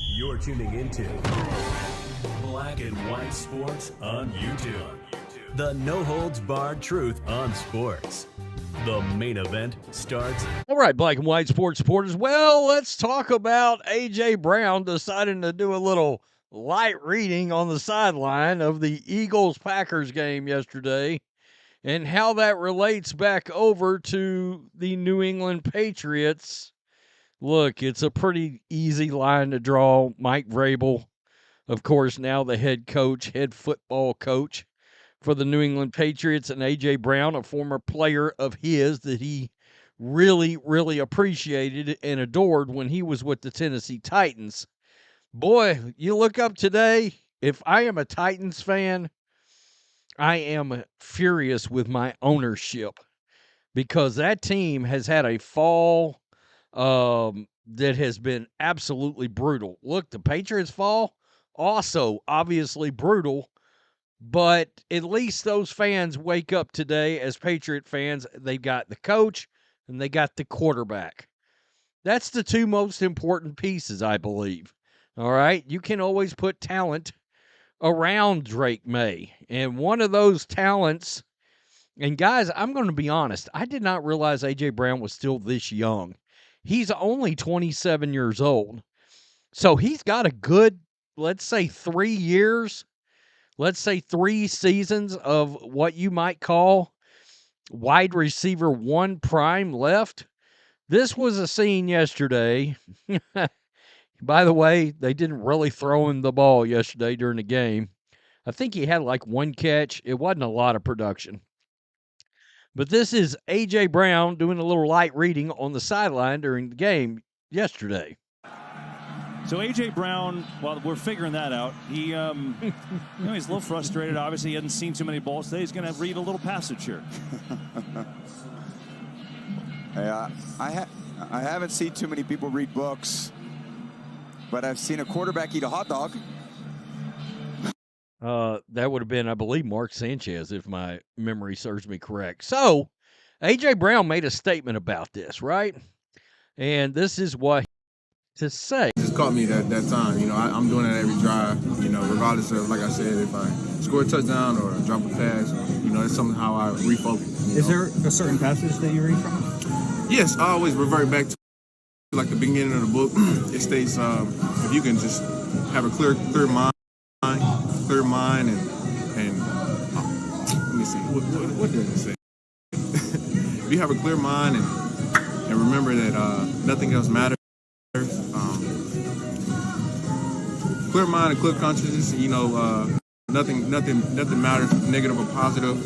You're tuning into Black and White Sports on YouTube. The no-holds-barred truth on sports. The main event starts. All right, Black and White Sports supporters. Well, let's talk about A.J. Brown deciding to do a little light reading on the sideline of the Eagles-Packers game yesterday and how that relates back over to the New England Patriots. Look, it's a pretty easy line to draw. Mike Vrabel, of course, now the head football coach for the New England Patriots, and A.J. Brown, a former player of his that he really, really appreciated and adored when he was with the Tennessee Titans. Boy, you look up today, if I am a Titans fan, I am furious with my ownership because that team has had a fall that has been absolutely brutal. Look, the Patriots' fall, also obviously brutal, but at least those fans wake up today as Patriot fans. They got the coach and they got the quarterback. That's the two most important pieces, I believe. All right. You can always put talent around Drake May. And one of those talents, and guys, I'm going to be honest, I did not realize A.J. Brown was still this young. He's only 27 years old. So he's got a good, let's say, 3 years. Let's say 3 seasons of what you might call wide receiver 1 prime left. This was a scene yesterday. By the way, they didn't really throw him the ball yesterday during the game. I think he had like 1 catch. It wasn't a lot of production. But this is A.J. Brown doing a little light reading on the sideline during the game yesterday. So A.J. Brown, well, we're figuring that out. He, he's a little frustrated. Obviously, he hasn't seen too many balls today. He's going to read a little passage here. I haven't seen too many people read books, but I've seen a quarterback eat a hot dog. That would have been, I believe, Mark Sanchez, if my memory serves me correct. So, A.J. Brown made a statement about this, right? And this is what to say. It just caught me that time. You know, I'm doing it every drive, you know, regardless of, like I said, if I score a touchdown or drop a pass, you know, it's something how I refocus. Is there a certain passage that you read from? Yes, I always revert back to like the beginning of the book. It states if you can just have a clear mind, and let me see, what does it say? If you have a clear mind and remember that nothing else matters. Clear mind and clear consciousness, you know, nothing matters, negative or positive.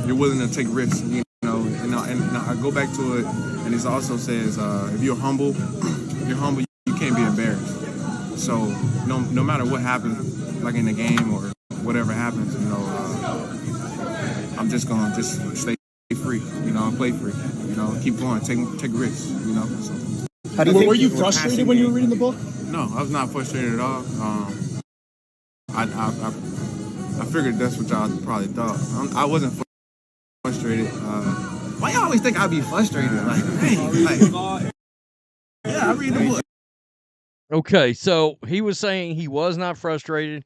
You're willing to take risks, you know, and I go back to it, and it also says if you're humble, you can't be embarrassed. So no matter what happens, like in the game or whatever happens, you know, I'm just gonna stay free, you know, play free, you know, keep going, take risks, you know. So. Were you frustrated when you were reading the book? No, I was not frustrated at all. I figured that's what y'all probably thought. I wasn't frustrated. Why y'all always think I'd be frustrated? Like, hey, yeah, I read the book. Okay, so he was saying he was not frustrated.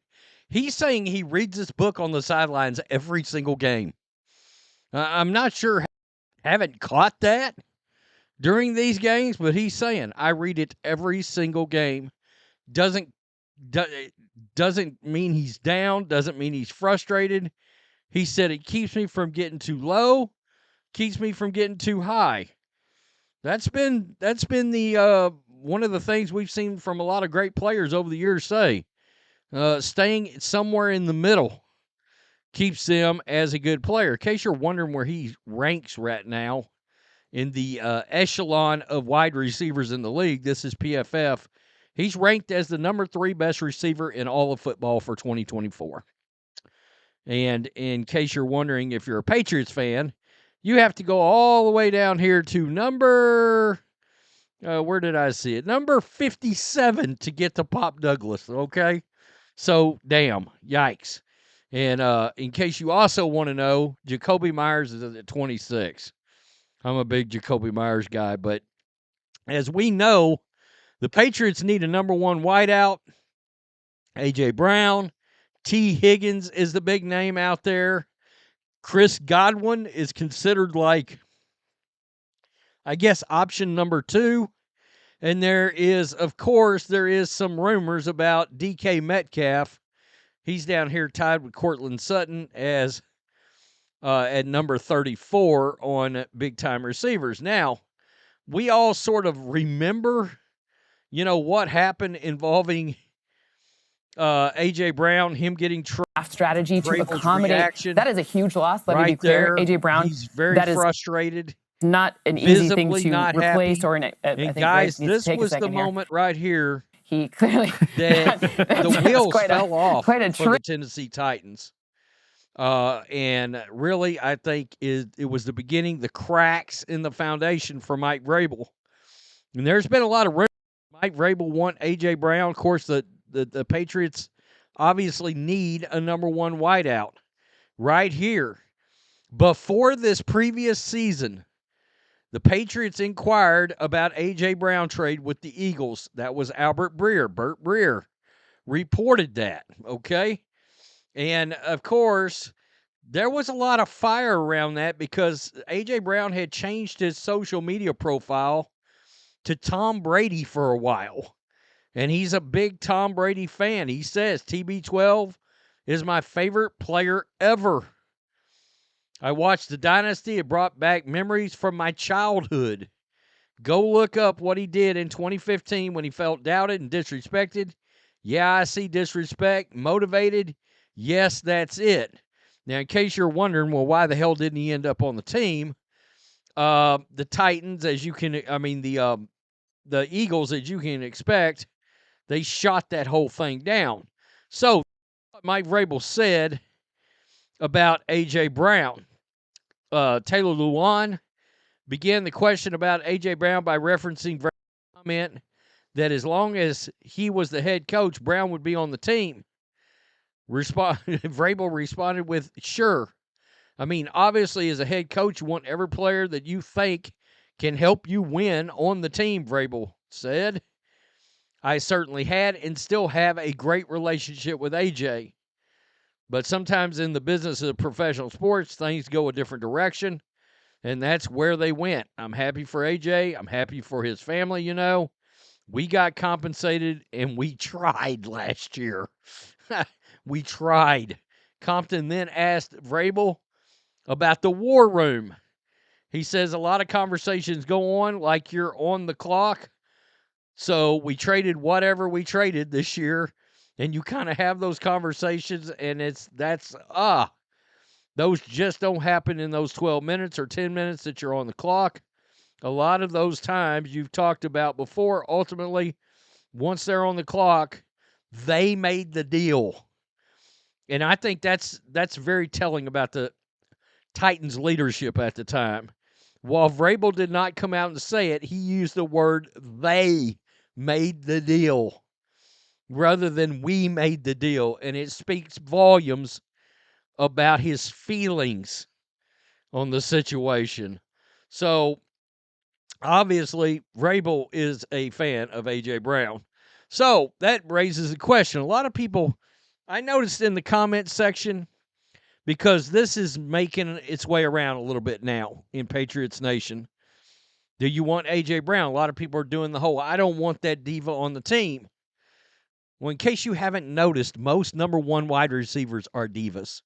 He's saying he reads this book on the sidelines every single game. I'm not sure, haven't caught that during these games, but he's saying, I read it every single game. Doesn't mean he's down, doesn't mean he's frustrated. He said it keeps me from getting too low, keeps me from getting too high. That's been the one of the things we've seen from a lot of great players over the years say. Staying somewhere in the middle keeps them as a good player. In case you're wondering where he ranks right now, in the echelon of wide receivers in the league, this is PFF. He's ranked as the number 3 best receiver in all of football for 2024. And in case you're wondering if you're a Patriots fan, you have to go all the way down here to number, where did I see it? Number 57 to get to Pop Douglas, okay? So, damn, yikes. And in case you also want to know, Jacoby Myers is at 26. I'm a big Jacoby Myers guy, but as we know, The Patriots need a number one wideout. A.J. Brown. T. Higgins is the big name out there. Chris Godwin is considered like, I guess, option number 2. And there is some rumors about DK Metcalf. He's down here tied with Cortland Sutton as at number 34 on big-time receivers. Now, we all sort of remember, what happened involving A.J. Brown, him getting strategy to Vrabel's accommodate. reaction That is a huge loss. Let me be right clear. there. A.J. Brown, He's very that is frustrated. not an easy thing Visibly to not replace happy. or I And think guys, Graves needs this to take was a the second here. moment right here He clearly that the wheels fell off quite a for the Tennessee Titans. And really, I think it was the beginning, the cracks in the foundation for Mike Vrabel. And there's been a lot of rumors. Mike Vrabel want A.J. Brown. Of course, the Patriots obviously need a number one wideout right here. Before this previous season, the Patriots inquired about A.J. Brown trade with the Eagles. That was Albert Breer. Bert Breer reported that, okay? And, of course, there was a lot of fire around that because A.J. Brown had changed his social media profile to Tom Brady for a while. And he's a big Tom Brady fan. He says TB12 is my favorite player ever. I watched The Dynasty. It brought back memories from my childhood. Go look up what he did in 2015 when he felt doubted and disrespected. Yeah, I see disrespect. Motivated. Yes, that's it. Now, in case you're wondering, well, why the hell didn't he end up on the team? The Titans, the Eagles, as you can expect, they shot that whole thing down. So, what Mike Vrabel said about A.J. Brown. Taylor Lewan began the question about A.J. Brown by referencing Vrabel's comment that as long as he was the head coach, Brown would be on the team. Vrabel responded with, sure. I mean, obviously, as a head coach, you want every player that you think can help you win on the team, Vrabel said. I certainly had and still have a great relationship with A.J. But sometimes in the business of professional sports, things go a different direction, and that's where they went. I'm happy for A.J. I'm happy for his family, We got compensated, and we tried last year. We tried. Compton then asked Vrabel about the war room. He says a lot of conversations go on like you're on the clock. So we traded whatever we traded this year. And you kind of have those conversations, and those just don't happen in those 12 minutes or 10 minutes that you're on the clock. A lot of those times you've talked about before, ultimately, once they're on the clock, they made the deal. And I think that's very telling about the Titans' leadership at the time. While Vrabel did not come out and say it, he used the word they made the deal rather than we made the deal. And it speaks volumes about his feelings on the situation. So, obviously, Vrabel is a fan of A.J. Brown. So, that raises a question. A lot of people, I noticed in the comment section, because this is making its way around a little bit now in Patriots Nation. Do you want A.J. Brown? A lot of people are doing the whole, I don't want that diva on the team. Well, in case you haven't noticed, most number one wide receivers are divas.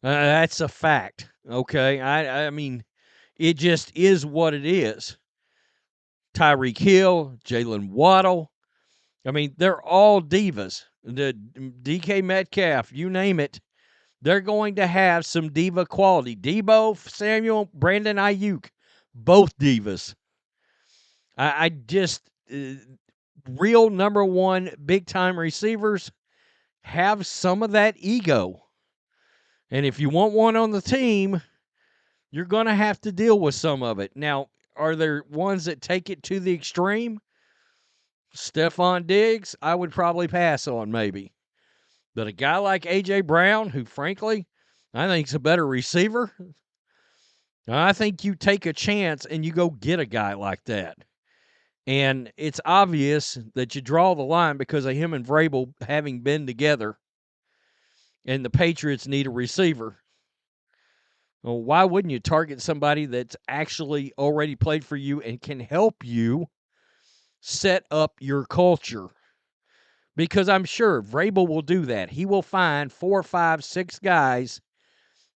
That's a fact, okay? I mean, it just is what it is. Tyreek Hill, Jalen Waddle. I mean, they're all divas. The DK Metcalf, you name it. They're going to have some diva quality. Debo, Samuel, Brandon Ayuk, both divas. I just, real number one big-time receivers have some of that ego. And if you want one on the team, you're going to have to deal with some of it. Now, are there ones that take it to the extreme? Stephon Diggs, I would probably pass on maybe. But a guy like A.J. Brown, who frankly, I think is a better receiver, I think you take a chance and you go get a guy like that. And it's obvious that you draw the line because of him and Vrabel having been together, and the Patriots need a receiver. Well, why wouldn't you target somebody that's actually already played for you and can help you set up your culture? Because I'm sure Vrabel will do that. He will find 4, 5, 6 guys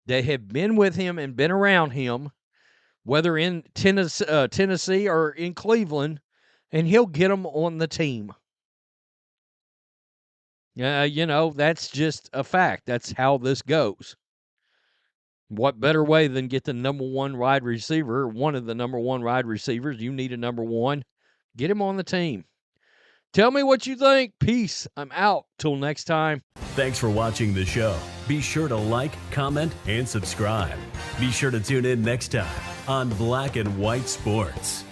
that have been with him and been around him, whether in Tennessee or in Cleveland, and he'll get them on the team. That's just a fact. That's how this goes. What better way than get the number one wide receiver, one of the number one wide receivers? You need a number one. Get him on the team. Tell me what you think. Peace. I'm out. Till next time. Thanks for watching the show. Be sure to like, comment, and subscribe. Be sure to tune in next time on Black and White Sports.